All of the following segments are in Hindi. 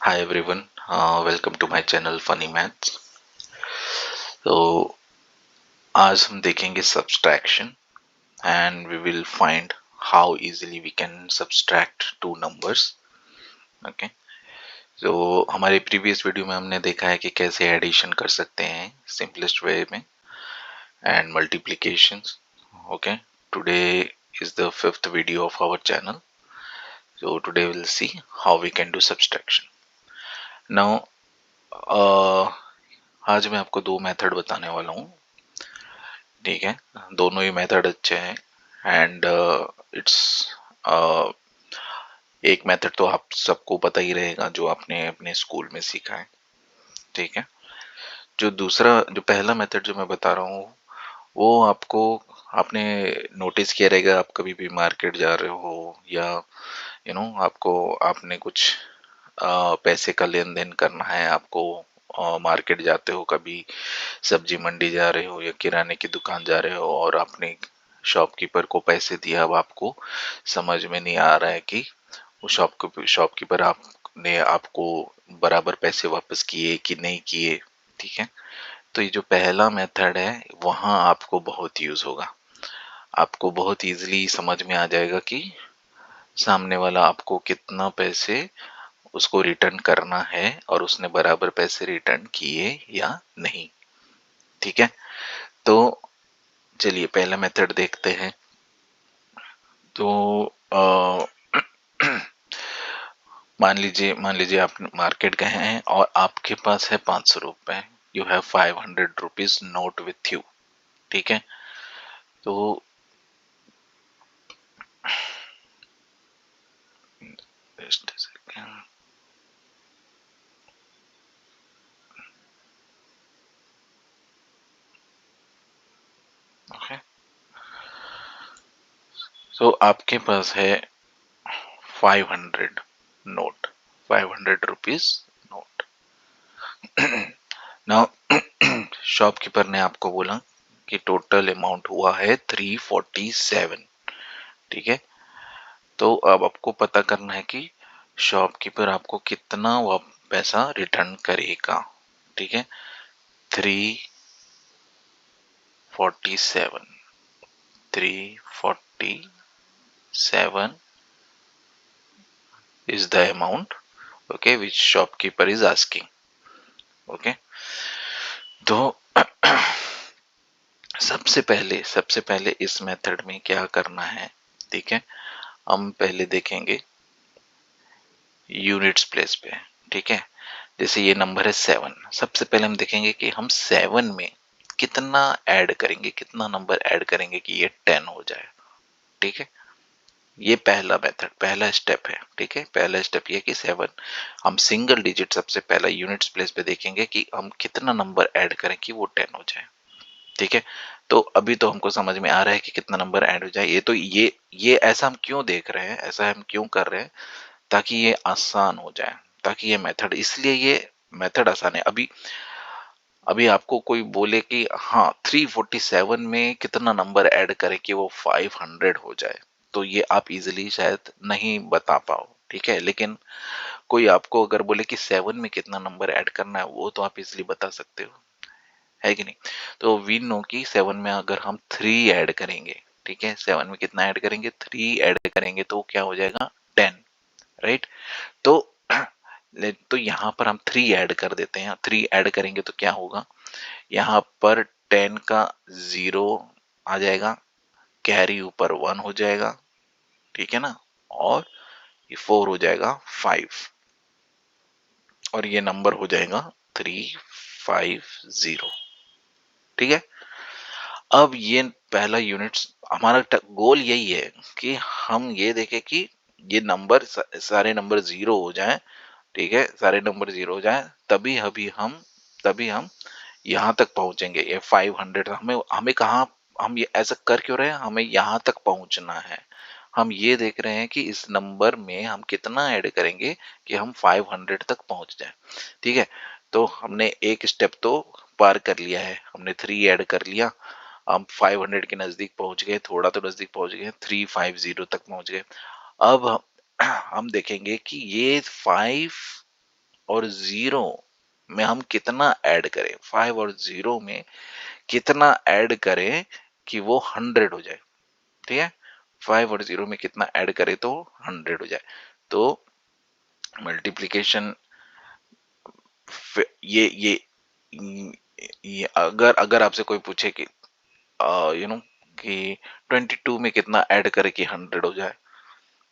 Hi everyone, welcome to my channel Funny Maths। तो आज हम देखेंगे subtraction and we will find how easily we can subtract two numbers। Okay, तो हमारे previous वीडियो में हमने देखा है कि कैसे एडिशन कर सकते हैं simplest way में and multiplications। Okay, today is the fifth video of our channel, so today we'll see how we can do subtraction। Now आज मैं आपको दो मेथड बताने वाला हूँ। ठीक है, दोनों ही मेथड अच्छे हैं एंड इट्स एक मेथड तो आप सबको पता ही रहेगा जो आपने अपने स्कूल में सीखा है। ठीक है, जो पहला मेथड जो मैं बता रहा हूँ वो आपको आपने नोटिस किया रहेगा। आप कभी भी मार्केट जा रहे हो या आपको आपने कुछ पैसे का लेन देन करना है, आपको मार्केट जाते हो, कभी सब्जी मंडी जा रहे हो या किराने की दुकान जा रहे हो और आपने शॉपकीपर को पैसे दिया। अब आपको समझ में नहीं आ रहा है कि वो शॉपकीपर आपने आपको बराबर पैसे वापस किए कि नहीं किए। ठीक है, तो ये जो पहला मेथड है वहाँ आपको बहुत यूज होगा। आपको बहुत इजीली समझ में आ जाएगा कि सामने वाला आपको कितना पैसे उसको रिटर्न करना है और उसने बराबर पैसे रिटर्न किए या नहीं। ठीक है, तो चलिए पहला मेथड देखते हैं। तो मान लीजिए आप मार्केट गए हैं और आपके पास है 500 रुपए। You have 500 rupees note with you. ठीक है, तो just a second. Okay. तो आपके पास है 500 note, 500 rupees note. Now shopkeeper ने आपको बोला कि टोटल अमाउंट हुआ है 347। ठीक है, तो अब आपको पता करना है कि शॉपकीपर आपको कितना पैसा रिटर्न करेगा। ठीक है, 347 347 is the amount, okay, which shopkeeper is asking। okay, तो सबसे पहले इस मेथड में क्या करना है। ठीक है, हम पहले देखेंगे यूनिट्स प्लेस पे। ठीक है, जैसे ये नंबर है 7। सबसे पहले हम देखेंगे कि हम 7 में कितना ऐड करेंगे, कितना नंबर ऐड करेंगे कि ये 10 हो जाए। ठीक है, ये पहला मेथड, पहला स्टेप है। ठीक है, पहला स्टेप ये कि 7 हम सिंगल डिजिट सबसे पहला यूनिट्स प्लेस पे देखेंगे कि हम कितना नंबर ऐड करें कि वो 10 हो जाए। ठीक है, तो अभी तो हमको समझ में आ रहा है कि कितना नंबर ऐड हो जाए। ये ऐसा हम क्यों देख रहे हैं, ऐसा हम क्यों कर रहे हैं, ताकि ये आसान हो जाए, ताकि ये मेथड, इसलिए ये मेथड आसान है। अभी अभी आपको कोई बोले कि हाँ 347 में कितना नंबर ऐड करें कि वो 500 हो जाए, तो ये आप इजीली शायद नहीं बता पाओ। ठीक है, लेकिन कोई आपको अगर बोले कि 7 में कितना नंबर ऐड करना है, वो तो आप इजीली बता सकते हो, है कि नहीं। तो वी नो कि 7 में अगर हम 3 ऐड करेंगे, ठीक है, 7 में कितना ऐड करेंगे, 3 ऐड करेंगे तो क्या हो जाएगा, 10। राइट, तो तो यहाँ पर हम 3 ऐड कर देते हैं। 3 ऐड करेंगे तो क्या होगा, यहाँ पर 10 का 0 आ जाएगा, कैरी ऊपर 1 हो जाएगा। ठीक है ना, और ये 4 हो जाएगा 5 और ये नंबर हो जाएगा 350। ठीक है, अब ये पहला यूनिट्स, हमारा गोल यही है कि हम ये देखें कि ये नंबर सारे नंबर 0 हो जाएं। ठीक है, सारे नंबर 0 हो जाएं, तभी हम यहाँ तक पहुंचेंगे। ये 500 हमें हमें कहाँ, हम ये ऐसा कर क्यों रहे हैं, हमें यहाँ तक पहुंचना है। हम ये देख रहे हैं कि इस नंबर में हम कितना ऐड करेंगे कि हम 500 तक पहुंच जाए। ठीक है, तो हमने एक स्टेप तो पार कर लिया है, हमने 3 ऐड कर लिया, हम 500 के नजदीक पहुंच गए, थोड़ा तो नजदीक पहुंच गए, 350 तक पहुंच गए। अब हम देखेंगे कि ये 5 और 0 में हम कितना ऐड करें, 5 और 0 में कितना ऐड करें कि वो 100 हो जाए। ठीक है, 5 और 0 में कितना ऐड करें तो 100 हो जाए। तो मल्टीप्लीकेशन, ये अगर अगर आपसे कोई पूछे कि यू नो कि 22 में कितना ऐड करे कि 100 हो जाए,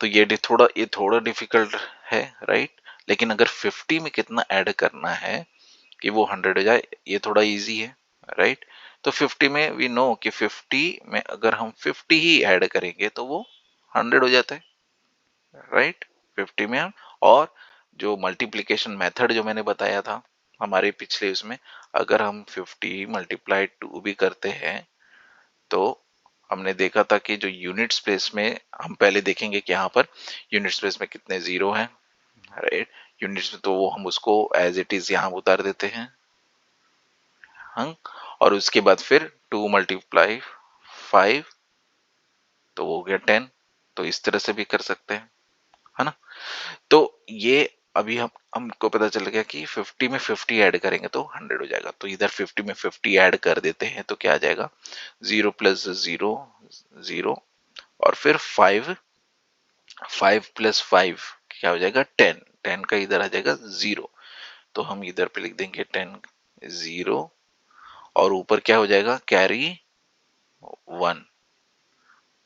तो ये थोड़ा डिफिकल्ट है, राइट। लेकिन अगर 50 में कितना ऐड करना है कि वो 100 हो जाए, ये थोड़ा इजी है, राइट। तो 50 में वी नो कि 50 में अगर हम 50 ही ऐड करेंगे तो वो 100 हो जाता है, राइट। 50 में हम, और जो मल्टीप्लिकेशन मेथड जो मैंने बताया था हमारे पिछले उसमें, अगर हम 50 मल्टीप्लाई 2 भी करते हैं तो हमने देखा था कि जो यूनिट स्पेस में, हम पहले देखेंगे कि यहाँ पर यूनिट स्पेस में कितने जीरो हैं, राइट। यूनिट्स में तो वो हम उसको एज इट इज यहाँ उतार देते हैं, हाँ। और उसके बाद फिर 2 मल्टीप्लाई 5 तो हो गया 10। तो इस तरह से भी कर सकते हैं, है ना। तो ये अभी हमको पता चल गया कि 50 में 50 ऐड करेंगे तो 100 हो जाएगा। तो इधर 50 में 50 ऐड कर देते हैं तो क्या आ जाएगा, 0 प्लस 0 0, और फिर 5, 5 प्लस 5 क्या हो जाएगा 10, 10 का इधर आ जाएगा 0, तो हम इधर पे लिख देंगे 10 0, और ऊपर क्या हो जाएगा कैरी 1,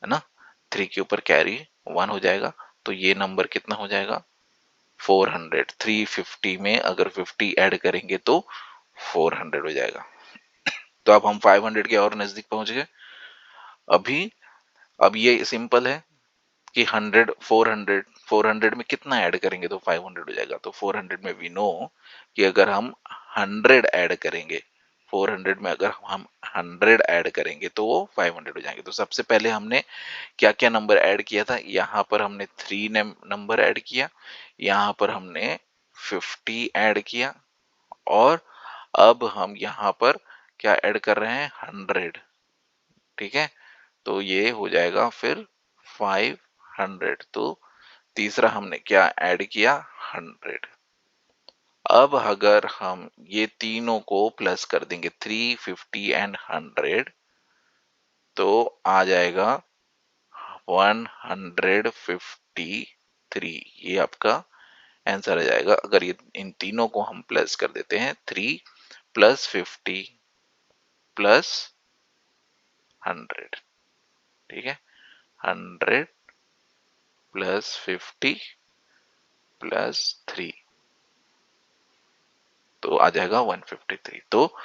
है ना। 3 के ऊपर कैरी 1 हो जाएगा, तो ये नंबर कितना हो जाएगा 400। 350 में अगर 50 ऐड करेंगे तो 400 हो जाएगा। तो अब हम 500 के और नजदीक पहुंच गए। अभी अब ये सिंपल है कि 100 400, 400 में कितना ऐड करेंगे तो 500 हो जाएगा। तो 400 में वी नो कि अगर हम 100 ऐड करेंगे, 400 में अगर हम 100 ऐड करेंगे तो वो 500 हो जाएंगे। तो सबसे पहले हमने क्या क्या नंबर ऐड किया था, यहाँ पर हमने 3 नंबर ऐड किया, यहाँ पर हमने 50 ऐड किया, और अब हम यहाँ पर क्या ऐड कर रहे हैं 100। ठीक है, तो ये हो जाएगा फिर 500। तो तीसरा हमने क्या ऐड किया 100। अब अगर हम ये तीनों को प्लस कर देंगे 350 एंड 100 तो आ जाएगा 153। ये आपका आंसर आ जाएगा अगर ये इन तीनों को हम प्लस कर देते हैं, 3 प्लस 50 प्लस 100। ठीक है, 100 प्लस 50 प्लस 3 तो आ जाएगा 153। तो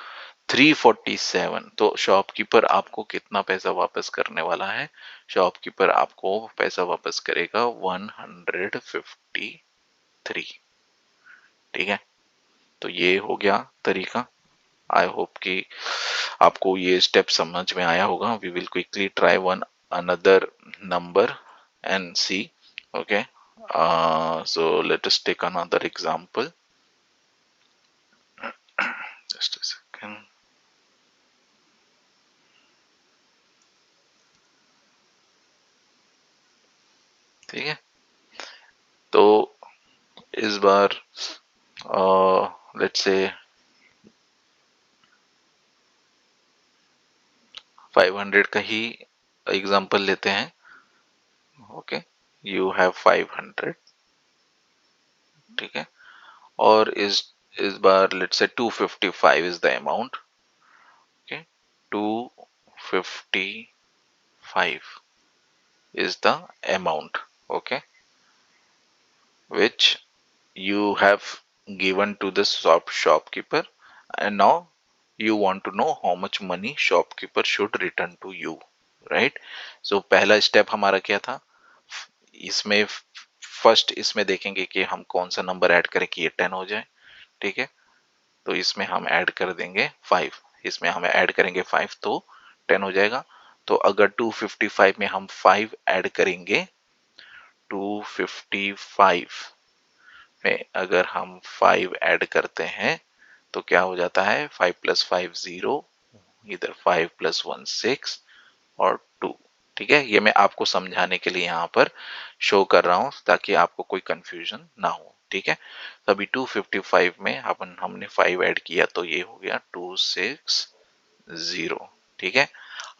347। तो शॉपकीपर आपको कितना पैसा वापस करने वाला है, शॉपकीपर आपको पैसा वापस करेगा 153। ठीक है, तो ये हो गया तरीका। आई होप कि आपको ये स्टेप समझ में आया होगा। We will quickly try one another number and see. Okay, so let us take another example. Just a second. ठीक है, तो इस बार लेट्स से 500 का ही एग्जांपल लेते हैं। Okay, you have 500। ठीक है, और इस बार let's say 255 is the amount. Okay, 255 is the amount, okay, which you have given to the shopkeeper, and now you want to know how much money shopkeeper should return to you, right? So पहला स्टेप हमारा क्या था, इसमें फर्स्ट इसमें देखेंगे कि हम कौन सा नंबर ऐड करें कि ये 10 हो जाए। ठीक है, तो इसमें हम ऐड कर देंगे 5, इसमें हम ऐड करेंगे 5 तो 10 हो जाएगा। तो अगर 255 में हम 5 ऐड करेंगे, 255 में अगर हम 5 ऐड करते हैं तो क्या हो जाता है, 5 प्लस 5 0, इधर 5 प्लस 1 6 और 2। ठीक है, ये मैं आपको समझाने के लिए यहाँ पर शो कर रहा हूँ ताकि आपको कोई कंफ्यूजन ना हो। ठीक है। तो अभी 255 में हमने 5 ऐड किया तो ये हो गया 260, ठीक है।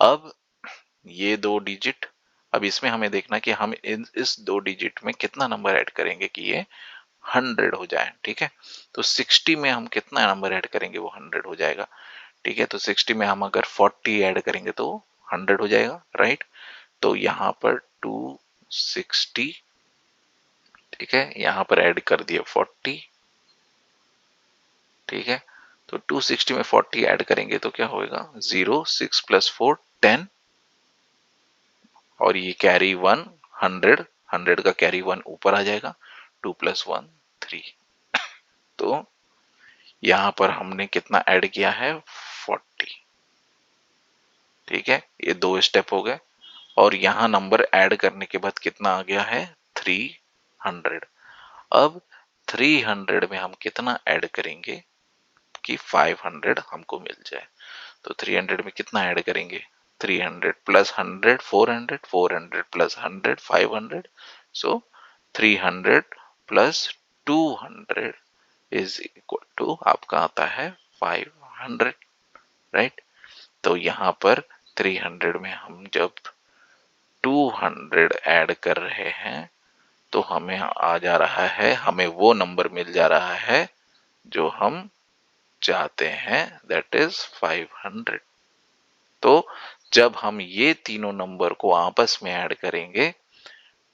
अब ये 2 डिजिट, अब इसमें हमें देखना कि हम इस 2 डिजिट में कितना नंबर ऐड करेंगे कि ये 100 हो जाए, ठीक है। तो 60 में हम कितना नंबर ऐड करेंगे वो 100 हो जाएगा, ठीक है। तो 60 में हम अगर 40 ऐड करेंगे तो 100 हो जाएगा, राइट। तो यहाँ पर 260, ठीक है, यहाँ पर ऐड कर दिया 40, ठीक है। तो 260 में 40 ऐड करेंगे तो क्या होएगा, 0, 6 + 4 10, और ये कैरी 1 100, 100 का कैरी 1 ऊपर आ जाएगा, 2 + 1 3। तो यहाँ पर हमने कितना ऐड किया है, 40, ठीक है। ये 2 स्टेप हो गए, और यहाँ नंबर ऐड करने के बाद कितना आ गया है, 300। अब 300 में हम कितना ऐड करेंगे कि 500 हमको मिल जाए। तो 300 में कितना ऐड करेंगे, 300 + 100 400, 400 + 100 500, सो 300 + 200 इज इक्वल टू आपका आता है 500, राइट। तो यहाँ पर 300 में हम जब 200 ऐड कर रहे हैं तो हमें आ जा रहा है, हमें वो नंबर मिल जा रहा है जो हम चाहते हैं, दैट इज 500। तो जब हम ये तीनों नंबर को आपस में ऐड करेंगे,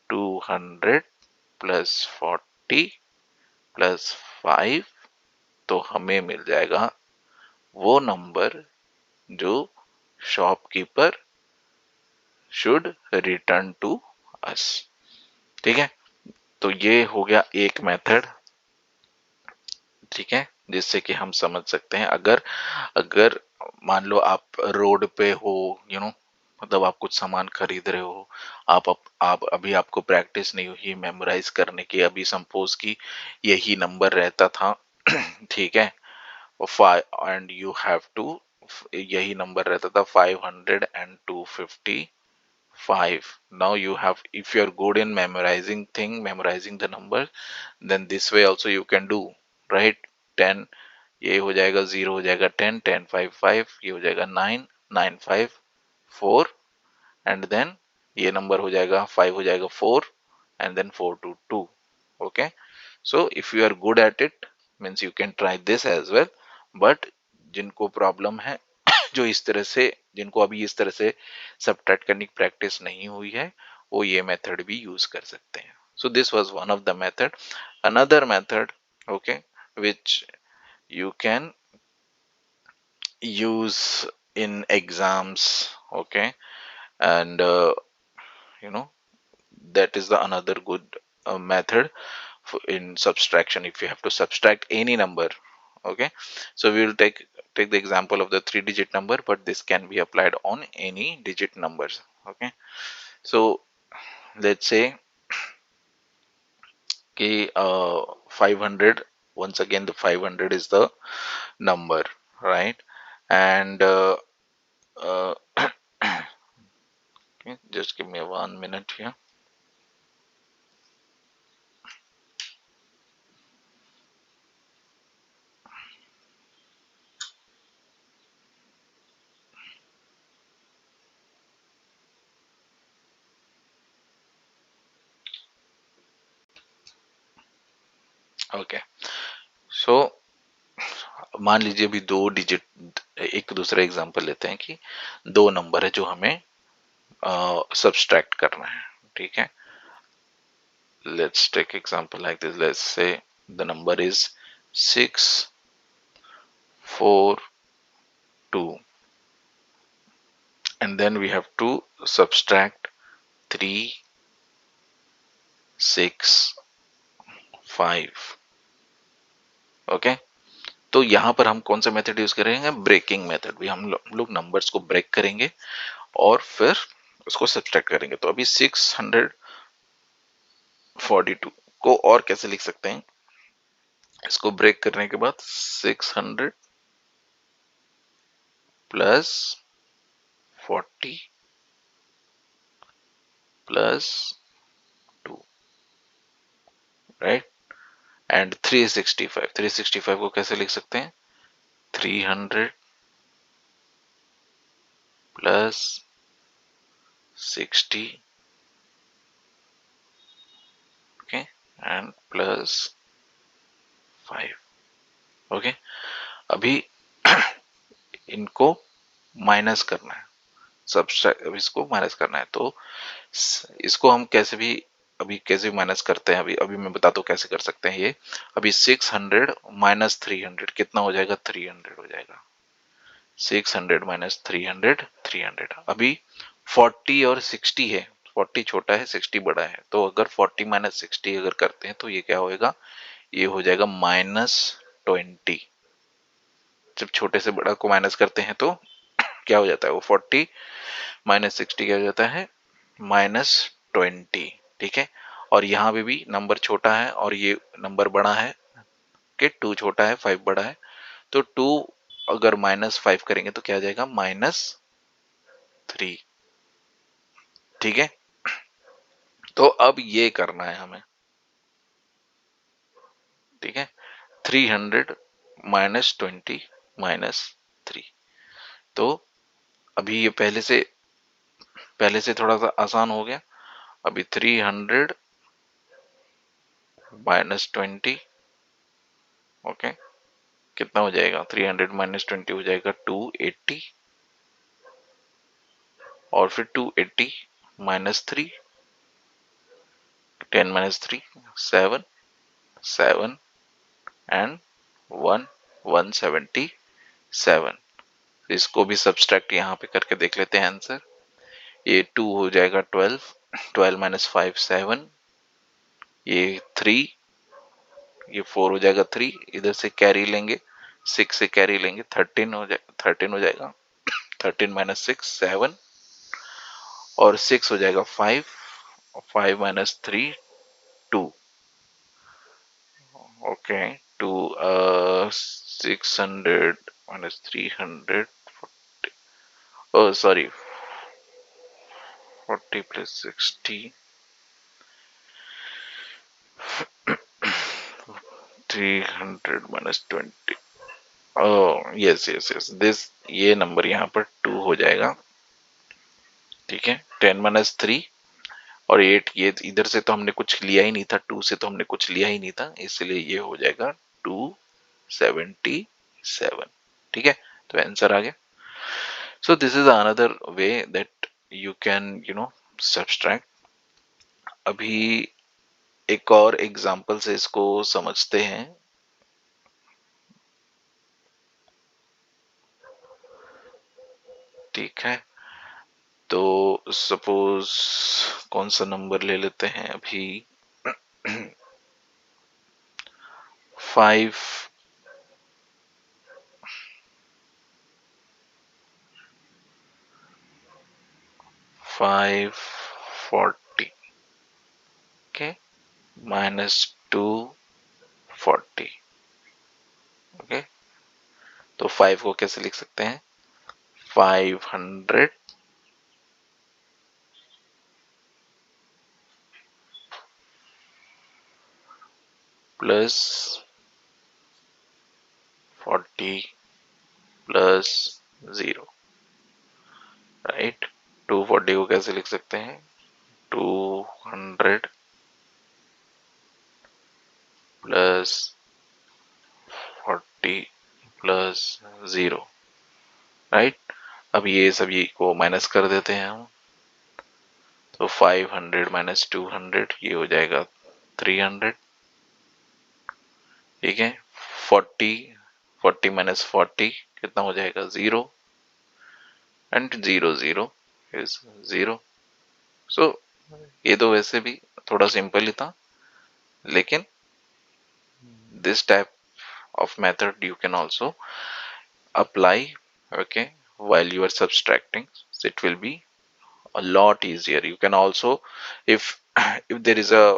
200 + 40 + 5, तो हमें मिल जाएगा वो नंबर जो shopkeeper should return to us, ठीक है। तो ये हो गया एक मेथड, ठीक है, जिससे कि हम समझ सकते हैं। अगर अगर मान लो आप रोड पे हो, मतलब आप कुछ सामान खरीद रहे हो, आप अभी आपको प्रैक्टिस नहीं हुई मेमोराइज करने की, अभी सपोज कि यही नंबर रहता था ठीक है, 5 एंड यू हैव टू, यही नंबर रहता था 500 and 250 5. Now you have, if you are good in memorizing the number, then this way also you can do, right? 10, ये हो जाएगा 0 हो जाएगा 10, 10 5 5, ये हो जाएगा 9 9 5 4, एंड देन ये नंबर हो जाएगा 5 हो जाएगा 4, and then 4 to 2, okay? So if you are good at it, means you can try this as well, but जिनको प्रॉब्लम है जो इस तरह से, जिनको अभी इस तरह से सब्ट्रैक्ट करने की प्रैक्टिस नहीं हुई है, वो ये मेथड भी यूज कर सकते हैं। So this was one of the method. Another method, okay, which you can use in exams, okay, and you know that is the another good method in subtraction, if you have to subtract any number, okay. So we will take the example of the 3-digit number, but this can be applied on any digit numbers, okay. So let's say कि 500, once again the 500 is the number, right, and uh, okay, just give me 1 minute here. Okay, सो मान लीजिए अभी 2 डिजिट, एक दूसरा एग्जांपल लेते हैं कि 2 नंबर है जो हमें सब्सट्रैक्ट करना है, ठीक है। Let's take example like this. Let's say the number is 6 4 2, and then we have to subtract 3 6 5, okay. तो यहाँ पर हम कौन सा मेथड यूज करेंगे, ब्रेकिंग मेथड भी। हम लोग नंबर्स को ब्रेक करेंगे और फिर उसको सब्ट्रैक्ट करेंगे। तो अभी 642 को और कैसे लिख सकते हैं, इसको ब्रेक करने के बाद 600 प्लस 40 प्लस 2, राइट, एंड 365 को कैसे लिख सकते हैं? 300 plus 60, okay, and plus 5। Okay, अभी इनको माइनस करना है, सब्सट्रैक्ट, अब इसको माइनस करना है, तो इसको हम कैसे भी, अभी कैसे माइनस करते हैं, अभी अभी मैं बताता हूँ कैसे कर सकते हैं ये। अभी 600 माइनस 300 कितना हो जाएगा? 300 हो जाएगा। 600 माइनस 300, 300। अभी 40 और 60 है, 40 छोटा है, 60 बड़ा है, तो अगर 40 माइनस 60 अगर करते हैं तो ये क्या होएगा? ये हो जाएगा -20। जब छोटे से बड़ा को माइनस करते हैं तो क्या हो जाता है? वो 40 माइनस 60 क्या हो जाता है? -20। ठीक है, और यहाँ पे भी नंबर छोटा है और ये नंबर बड़ा है, कि 2 छोटा है 5 बड़ा है, तो 2 अगर -5 करेंगे तो क्या आ जाएगा? -3। ठीक है, तो अब ये करना है हमें। ठीक है, 300 -20 -3। तो अभी ये पहले से थोड़ा सा आसान हो गया। अभी 300 -20, ओके, कितना हो जाएगा? 300 -20 हो जाएगा 280, और फिर 280 -3, 10 -3 7, 7 एंड 1, 177। इसको भी सब्सट्रैक्ट यहाँ पे करके देख लेते हैं आंसर। ये 2 हो जाएगा 12, 12 -5 7, ये 3, ये 4 हो जाएगा 3, इधर से कैरी लेंगे, 6 से कैरी लेंगे, 13 हो जाएगा, 13 हो जाएगा, 13 -6 7, और 6 हो जाएगा 5, 5 -3 2। Okay, 2 600 -300, oh sorry, 40 plus 60, 300 -20, oh yes yes yes, this, ये नंबर यहाँ पर 2 हो जाएगा। ठीक है, 10 -3 और 8, ये इधर से तो हमने कुछ लिया ही नहीं था, 2 से तो हमने कुछ लिया ही नहीं था, इसलिए ये हो जाएगा 277। ठीक है, तो आंसर आ गया। So this is another way that you can subtract. अभी एक और एग्जांपल से इसको समझते हैं। ठीक है, तो सपोज कौन सा नंबर ले लेते हैं अभी? 5, 540, ओके, -240। ओके, तो 5 को कैसे लिख सकते हैं? 500 प्लस 40 प्लस 0, राइट। 240 को कैसे लिख सकते हैं? 200 प्लस 40 प्लस 0, राइट। अब ये सभी को माइनस कर देते हैं हम, तो 500 -200 ये हो जाएगा 300। ठीक है, 40, 40 -40 कितना हो जाएगा? 0, एंड 0 0 इज 0। सो ये तो वैसे भी थोड़ा सिंपल ही था, लेकिन this type of method you can also apply, okay, while you are subtracting. So it will be a lot easier. You can also, if if there is a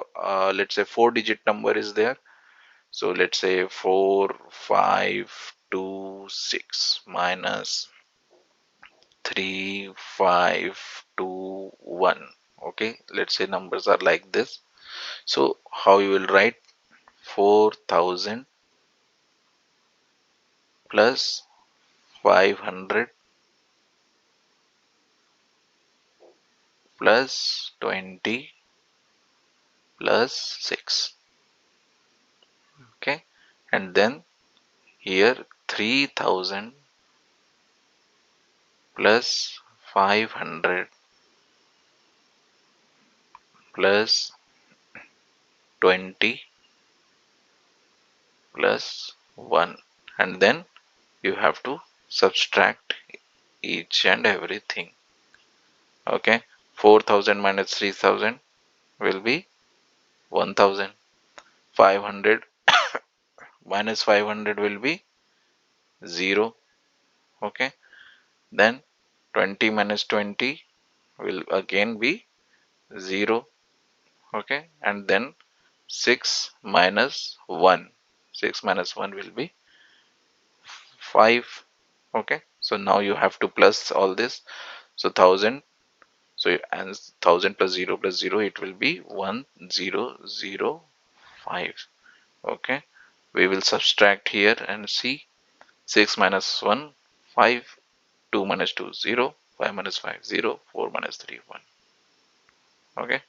let's say 4-digit number is there, so let's say 4 5 2 6 minus 3 5 2 1, okay, let's say numbers are like this. So how you will write? 4000 plus 500 plus 20 plus 6. Okay, and then here 3000 plus 500 plus 20 plus 1, and then you have to subtract each and everything. Okay, 4000 minus 3000 will be 1000. 500 minus 500 will be 0. Okay, then 20 minus 20 will again be 0. Okay, and then 6 minus 1, 6 minus 1 will be 5. Okay, so now you have to plus all this. So 1000, so and 1000 plus 0 plus 0, it will be 1005. Okay, we will subtract here and see. 6 minus 1, 5. 2 minus 2, 0. 5 minus 5, 0. 4 minus 3, 1. Okay,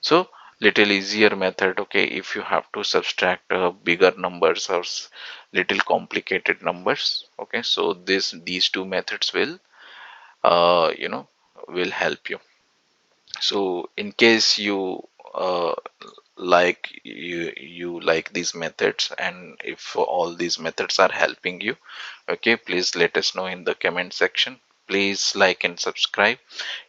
so little easier method. Okay, if you have to subtract bigger numbers or little complicated numbers. Okay, so these two methods will you know will help you. So in case you like these methods, and if all these methods are helping you, okay, please let us know in the comment section. Please like and subscribe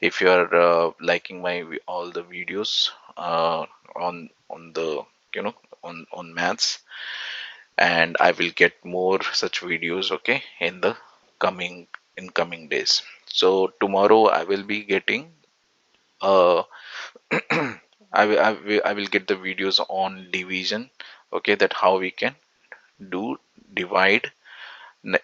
if you are liking my all the videos on the you know on maths, and I will get more such videos, okay, in the coming days. So tomorrow I will be getting uh I will get the videos on division. Okay, that how we can do divide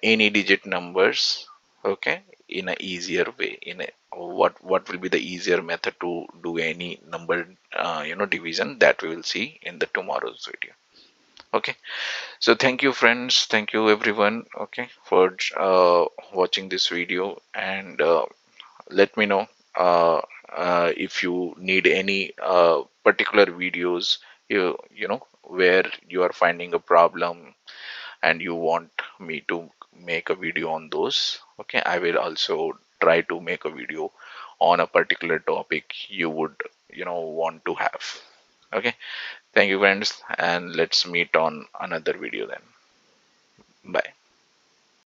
any digit numbers, okay, in a easier way. In a what will be the easier method to do any number division, that we will see in the tomorrow's video. Okay, so thank you friends, thank you everyone, okay, for watching this video, and let me know if you need any particular videos, where you are finding a problem and you want me to make a video on those. Okay, I will also try to make a video on a particular topic you would want to have. Okay, thank you friends, and let's meet on another video then. Bye.